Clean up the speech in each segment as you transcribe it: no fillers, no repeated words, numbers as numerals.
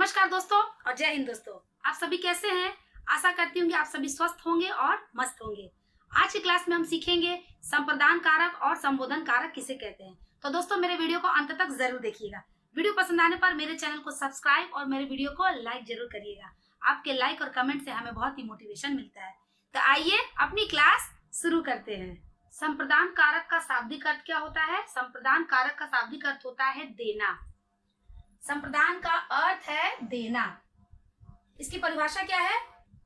नमस्कार दोस्तों और जय हिंद दोस्तों। आप सभी कैसे हैं? आशा करती हूँ कि आप सभी स्वस्थ होंगे और मस्त होंगे। आज की क्लास में हम सीखेंगे संप्रदान कारक और संबोधन कारक किसे कहते हैं। तो दोस्तों मेरे वीडियो को अंत तक जरूर देखिएगा। वीडियो पसंद आने पर मेरे चैनल को सब्सक्राइब और मेरे वीडियो को लाइक जरूर करिएगा। आपके लाइक और कमेंट से हमें बहुत ही मोटिवेशन मिलता है। तो आइए अपनी क्लास शुरू करते हैं। संप्रदान कारक का शाब्दिक अर्थ क्या होता है? संप्रदान कारक का शाब्दिक अर्थ होता है देना। संप्रदान का अर्थ है देना। इसकी परिभाषा क्या है?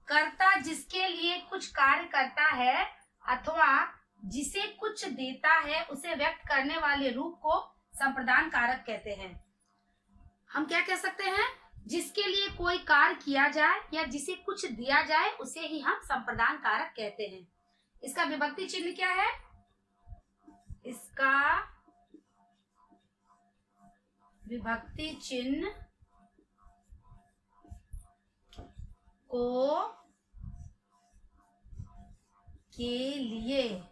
कर्ता जिसके लिए कुछ कार्य करता है अथवा जिसे कुछ देता है उसे व्यक्त करने वाले रूप को संप्रदान कारक कहते हैं। हम क्या कह सकते हैं? जिसके लिए कोई कार्य किया जाए या जिसे कुछ दिया जाए उसे ही हम संप्रदान कारक कहते हैं। इसका विभक्ति चिन्ह क्या है? इसका विभक्ति चिन्ह को के लिए,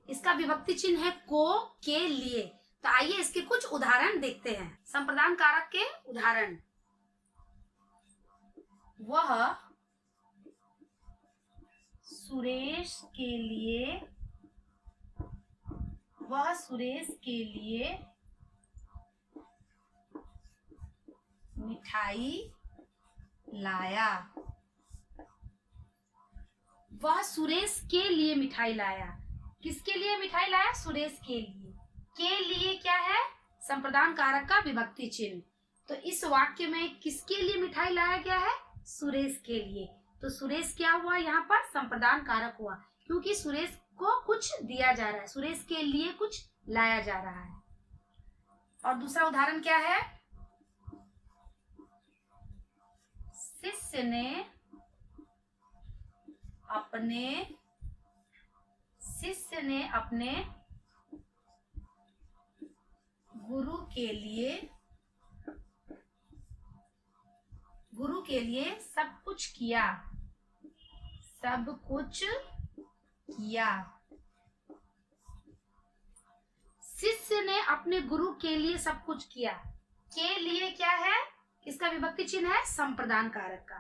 इसका विभक्ति चिन्ह है को के लिए। तो आइए इसके कुछ उदाहरण देखते हैं। संप्रदान कारक के उदाहरण। वह सुरेश के लिए मिठाई लाया। वह सुरेश के लिए मिठाई लाया। किसके लिए मिठाई लाया? सुरेश के लिए। के लिए क्या है? संप्रदान कारक का विभक्ति चिन्ह। तो इस वाक्य में किसके लिए मिठाई लाया गया है? सुरेश के लिए। तो सुरेश क्या हुआ? यहाँ पर संप्रदान कारक हुआ क्योंकि सुरेश को कुछ दिया जा रहा है, सुरेश के लिए कुछ लाया जा रहा है। और दूसरा उदाहरण क्या है? शिष्य ने अपने गुरु के लिए सब कुछ किया। शिष्य ने अपने गुरु के लिए सब कुछ किया। के लिए क्या है? इसका विभक्ति चिन्ह है संप्रदान कारक का।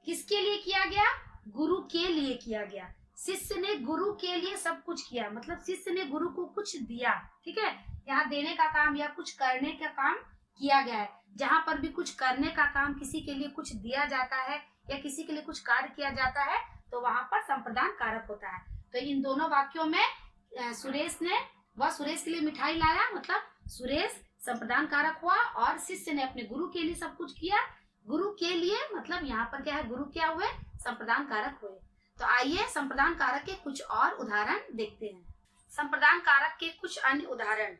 किसके लिए किया गया? गुरु के लिए किया गया। शिष्य ने गुरु के लिए सब कुछ किया, मतलब शिष्य ने गुरु को कुछ दिया। ठीक है, यहाँ देने का काम या कुछ करने का काम किया गया है। जहाँ पर भी कुछ करने का काम, किसी के लिए कुछ दिया जाता है या किसी के लिए कुछ कार्य किया जाता है तो वहां पर संप्रदान कारक होता है। तो इन दोनों वाक्यों में वह सुरेश के लिए मिठाई लाया, मतलब सुरेश संप्रदान कारक हुआ, और शिष्य ने अपने गुरु के लिए सब कुछ किया। गुरु के लिए मतलब यहाँ पर क्या है? गुरु क्या हुए? संप्रदान कारक हुए। तो आइए संप्रदान कारक के कुछ और उदाहरण देखते हैं। संप्रदान कारक के कुछ अन्य उदाहरण,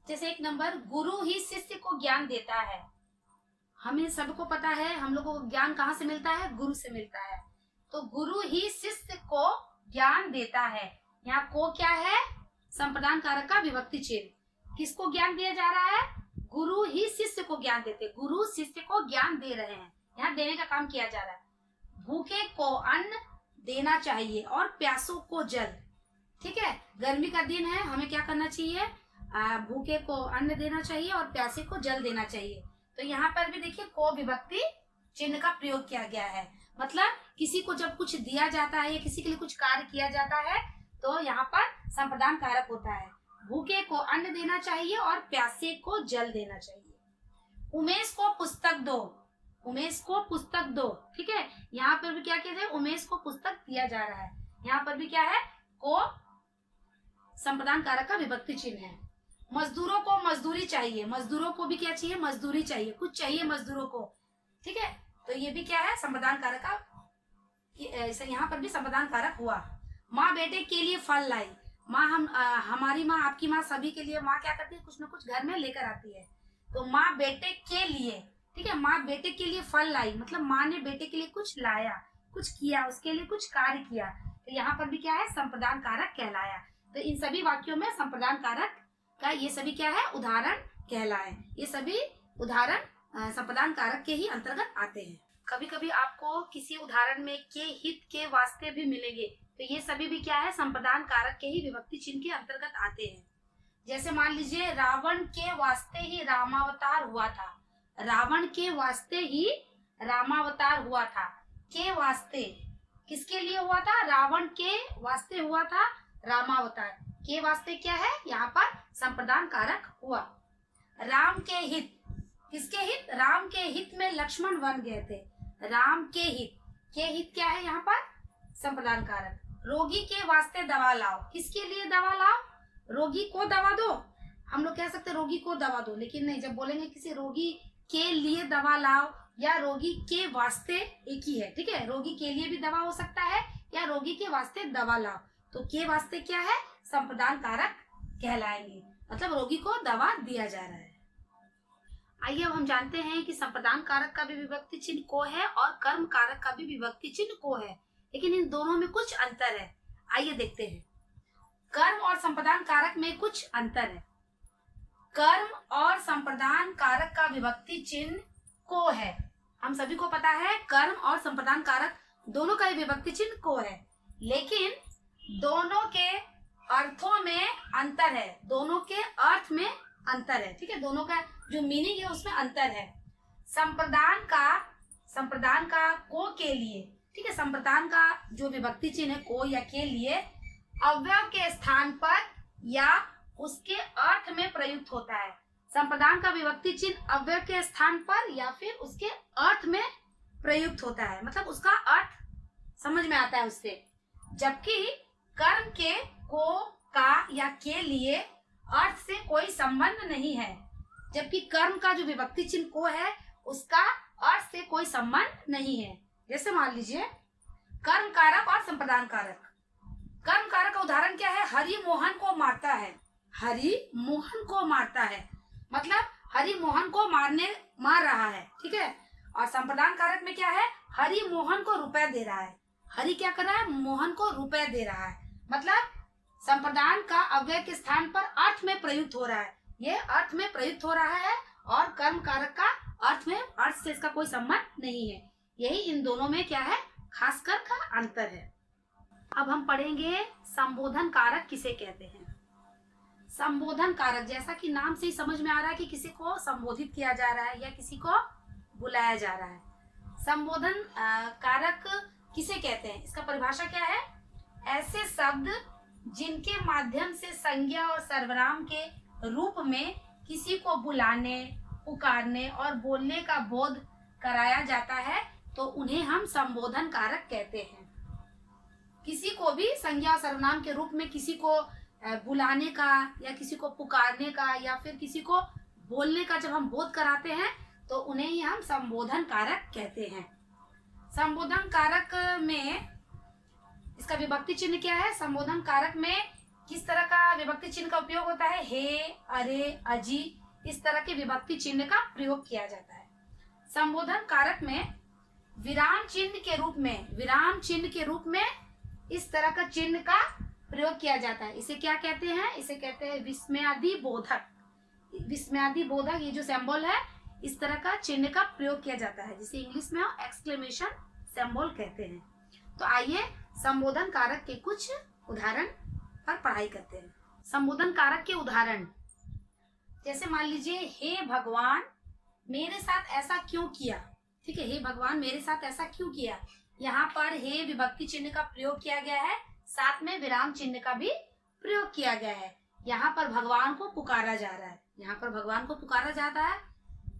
जैसे 1 नंबर, गुरु ही शिष्य को ज्ञान देता है। हमें सबको पता है, हम लोगों को ज्ञान कहाँ से मिलता है? गुरु से मिलता है। तो गुरु ही शिष्य को ज्ञान देता है। यहाँ को क्या है? संप्रदान कारक का विभक्ति चिन्ह। किसको ज्ञान दिया जा रहा है? गुरु ही शिष्य को ज्ञान देते। गुरु शिष्य को ज्ञान दे रहे हैं, यहाँ देने का काम किया जा रहा है। भूखे को अन्न देना चाहिए और प्यासों को जल। ठीक है, गर्मी का दिन है, हमें क्या करना चाहिए? भूखे को अन्न देना चाहिए और प्यासे को जल देना चाहिए। तो यहाँ पर भी देखिए को विभक्ति चिन्ह का प्रयोग किया गया है। मतलब किसी को जब कुछ दिया जाता है या किसी के लिए कुछ कार्य किया जाता है तो यहाँ पर संप्रदान कारक होता है। भूखे को अन्न देना चाहिए और प्यासे को जल देना चाहिए। उमेश को पुस्तक दो। ठीक है, यहाँ पर भी क्या किया जाए? उमेश को पुस्तक दिया जा रहा है। यहाँ पर भी क्या है? को संप्रदान कारक का विभक्ति चिन्ह है। मजदूरों को मजदूरी चाहिए। मजदूरों को भी क्या चाहिए? मजदूरी चाहिए, कुछ चाहिए मजदूरों को। ठीक है, तो ये भी क्या है? संप्रदान कारक का, यहाँ पर भी संप्रदान कारक हुआ। माँ बेटे के लिए फल लाई। हमारी माँ, आपकी माँ, सभी के लिए माँ क्या करती है? कुछ न कुछ घर में लेकर आती है। तो माँ बेटे के लिए, ठीक है, माँ बेटे के लिए फल लाई, मतलब माँ ने बेटे के लिए कुछ लाया, कुछ किया, उसके लिए कुछ कार्य किया। तो यहाँ पर भी क्या है? संप्रदान कारक कहलाया। तो इन सभी वाक्यों में संप्रदान कारक का ये सभी क्या है? उदाहरण कहलाए। ये सभी उदाहरण संप्रदान कारक के ही अंतर्गत आते हैं। कभी कभी आपको किसी उदाहरण में के, हित, के, वास्ते भी मिलेंगे। तो ये सभी भी क्या है? संप्रदान कारक के ही विभक्ति चिन्ह के अंतर्गत आते हैं। जैसे मान लीजिए रावण के वास्ते ही रामावतार हुआ था, रावण के वास्ते ही रामावतार हुआ था। के वास्ते किसके लिए हुआ था? रावण के वास्ते हुआ था रामावतार। के वास्ते क्या है? यहाँ पर संप्रदान कारक हुआ। राम के हित, किसके हित? राम के हित में लक्ष्मण बन गए थे। राम के हित, के हित क्या है यहाँ पर? संप्रदान कारक। रोगी के वास्ते दवा लाओ, किसके लिए दवा लाओ? रोगी को दवा दो। हम लोग कह सकते रोगी को दवा दो, लेकिन नहीं, जब बोलेंगे किसी रोगी के लिए दवा लाओ या रोगी के वास्ते, एक ही है, ठीक है। रोगी के लिए भी दवा हो सकता है या रोगी के वास्ते दवा लाओ, तो के वास्ते क्या है? संप्रदान कारक कहलाएंगे, मतलब रोगी को दवा दिया जा रहा है। आइए अब हम जानते हैं कि संप्रदान कारक का भी विभक्ति चिन्ह को है और कर्म कारक का भी विभक्ति चिन्ह को है, लेकिन इन दोनों में कुछ अंतर है। आइए देखते हैं। कर्म और संप्रदान कारक में कुछ अंतर है। कर्म और संप्रदान कारक का विभक्ति चिन्ह को है, हम सभी को पता है। कर्म और संप्रदान कारक दोनों का विभक्ति चिन्ह को है, लेकिन दोनों के अर्थों में अंतर है, दोनों के अर्थ में अंतर है, ठीक है। दोनों का जो मीनिंग है उसमें अंतर है। संप्रदान का को के लिए, ठीक है, संप्रदान का जो विभक्ति चिन्ह है को या के लिए अव्यय के स्थान पर या उसके अर्थ में प्रयुक्त होता है। संप्रदान का विभक्ति चिन्ह अव्यय के स्थान पर या फिर उसके अर्थ में प्रयुक्त होता है, मतलब उसका अर्थ समझ में आता है उससे। जबकि कर्म के को, का या के लिए अर्थ से कोई संबंध नहीं है। जबकि कर्म का जो विभक्ति चिन्ह को है उसका अर्थ से कोई संबंध नहीं है। जैसे मान लीजिए कर्म कारक और संप्रदान कारक। कर्म कारक का उदाहरण क्या है? हरि मोहन को मारता है, हरि मोहन को मारता है, मतलब हरि मोहन को मार रहा है, ठीक है। और संप्रदान कारक में क्या है? हरि मोहन को रुपए दे रहा है। हरि क्या कर रहा है? मोहन को रुपए दे रहा है, मतलब संप्रदान का अव्यय के स्थान पर अर्थ में प्रयुक्त हो रहा है, ये अर्थ में प्रयुक्त हो रहा है। और कर्म कारक का अर्थ से इसका कोई संबंध नहीं है। यही इन दोनों में क्या है? खासकर का अंतर है। अब हम पढ़ेंगे संबोधन कारक किसे कहते हैं। संबोधन कारक, जैसा कि नाम से ही समझ में आ रहा है कि किसी को संबोधित किया जा रहा है या किसी को बुलाया जा रहा है। संबोधन कारक किसे कहते हैं? इसका परिभाषा क्या है? ऐसे शब्द जिनके माध्यम से संज्ञा और सर्वनाम के रूप में किसी को बुलाने, पुकारने और बोलने का बोध कराया जाता है, तो उन्हें हम संबोधन कारक कहते हैं। किसी को भी संज्ञा और सर्वनाम के रूप में किसी को बुलाने का या किसी को पुकारने का या फिर किसी को बोलने का जब हम बोध कराते हैं तो उन्हें ही हम संबोधन कारक कहते हैं। संबोधन कारक में इसका विभक्ति चिन्ह क्या है? संबोधन कारक में किस तरह का विभक्ति चिन्ह का उपयोग होता है? हे, अरे, अजी, इस तरह के विभक्ति चिन्ह का प्रयोग किया जाता है। संबोधन कारक में विराम चिन्ह के रूप में इस तरह का चिन्ह का प्रयोग किया जाता है। इसे क्या कहते हैं? इसे कहते हैं विस्मयादि बोधक। विस्मयादि बोधक, ये जो सिंबल है, इस तरह का चिन्ह का प्रयोग किया जाता है, जिसे इंग्लिश में एक्सक्लेमेशन सिंबल कहते हैं। तो आइए संबोधन कारक के कुछ उदाहरण पर पढ़ाई करते हैं। संबोधन कारक के उदाहरण, जैसे मान लीजिए हे भगवान मेरे साथ ऐसा क्यों किया, ठीक है। हे भगवान मेरे साथ ऐसा क्यों किया, यहाँ पर हे विभक्ति चिन्ह का प्रयोग किया गया है, साथ में विराम चिन्ह का भी प्रयोग किया गया है। यहाँ पर भगवान को पुकारा जा रहा है, यहाँ पर भगवान को पुकारा जा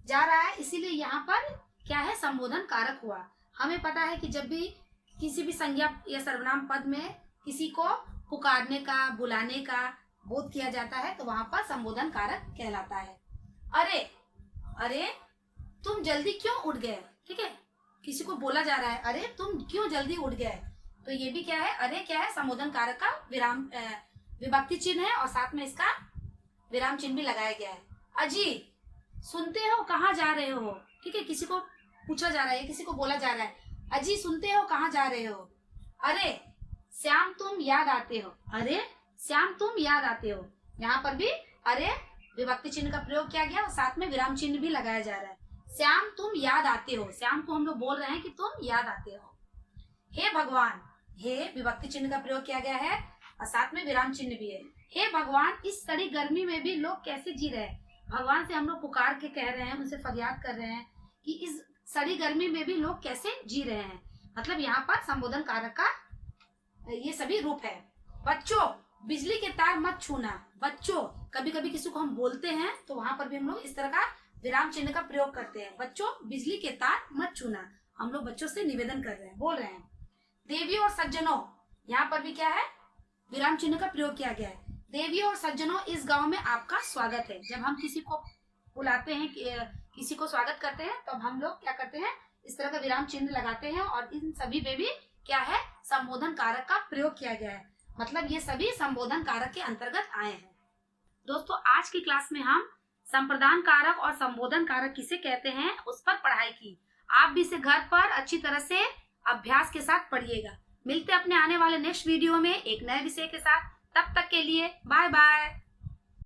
रहा है, इसीलिए यहाँ पर क्या है? संबोधन कारक हुआ। हमें पता है कि जब भी किसी भी संज्ञा या सर्वनाम पद में किसी को पुकारने का, बुलाने का बोध किया जाता है तो वहां पर संबोधन कारक कहलाता है। अरे तुम जल्दी क्यों उठ गए, ठीक है। किसी को बोला जा रहा है, अरे तुम क्यों जल्दी उठ गए, तो ये भी क्या है? अरे क्या है? संबोधन कारक का विभक्ति चिन्ह है और साथ में इसका विराम चिन्ह भी लगाया गया है। अजी सुनते हो कहाँ जा रहे हो, ठीक है। किसी को पूछा जा रहा है, किसी को बोला जा रहा है, अजी सुनते हो कहाँ जा रहे हो। अरे श्याम तुम याद आते हो, अरे श्याम तुम याद आते हो, यहाँ पर भी अरे विभक्ति चिन्ह का प्रयोग किया गया और साथ में विराम चिन्ह भी लगाया जा रहा है। श्याम तुम याद आते हो, श्याम को हम लोग बोल रहे हैं कि तुम याद आते हो। हे भगवान, हे विभक्ति चिन्ह का प्रयोग किया गया है और साथ में विराम चिन्ह भी है। हे भगवान, इस सड़ी गर्मी में भी लोग कैसे जी रहे हैं। भगवान से हम लोग पुकार के कह रहे हैं, उनसे फरियाद कर रहे हैं कि इस सड़ी गर्मी में भी लोग कैसे जी रहे हैं। मतलब यहाँ पर संबोधन कारक का ये सभी रूप है। बच्चों, बिजली के तार मत छूना। बच्चों, कभी कभी किसी को हम बोलते हैं तो वहां पर भी हम लोग इस तरह का विराम चिन्ह का प्रयोग करते हैं। बच्चों, बिजली के तार मत छूना, हम लोग बच्चों से निवेदन कर रहे हैं, बोल रहे हैं। देवियों और सज्जनों, यहाँ पर भी क्या है, विराम चिन्ह का प्रयोग किया गया है। देवियों और सज्जनों, इस गांव में आपका स्वागत है। जब हम किसी को बुलाते हैं, किसी को स्वागत करते हैं, तब हम लोग क्या करते हैं, इस तरह का विराम चिन्ह लगाते हैं। और इन सभी में भी क्या है, संबोधन कारक का प्रयोग किया गया है। मतलब ये सभी संबोधन कारक के अंतर्गत आए हैं। दोस्तों, आज की क्लास में हम संप्रदान कारक और संबोधन कारक किसे कहते हैं उस पर पढ़ाई की। आप भी इसे घर पर अच्छी तरह से अभ्यास के साथ पढ़िएगा। मिलते हैं अपने आने वाले नेक्स्ट वीडियो में एक नए विषय के साथ। तब तक के लिए बाय बाय।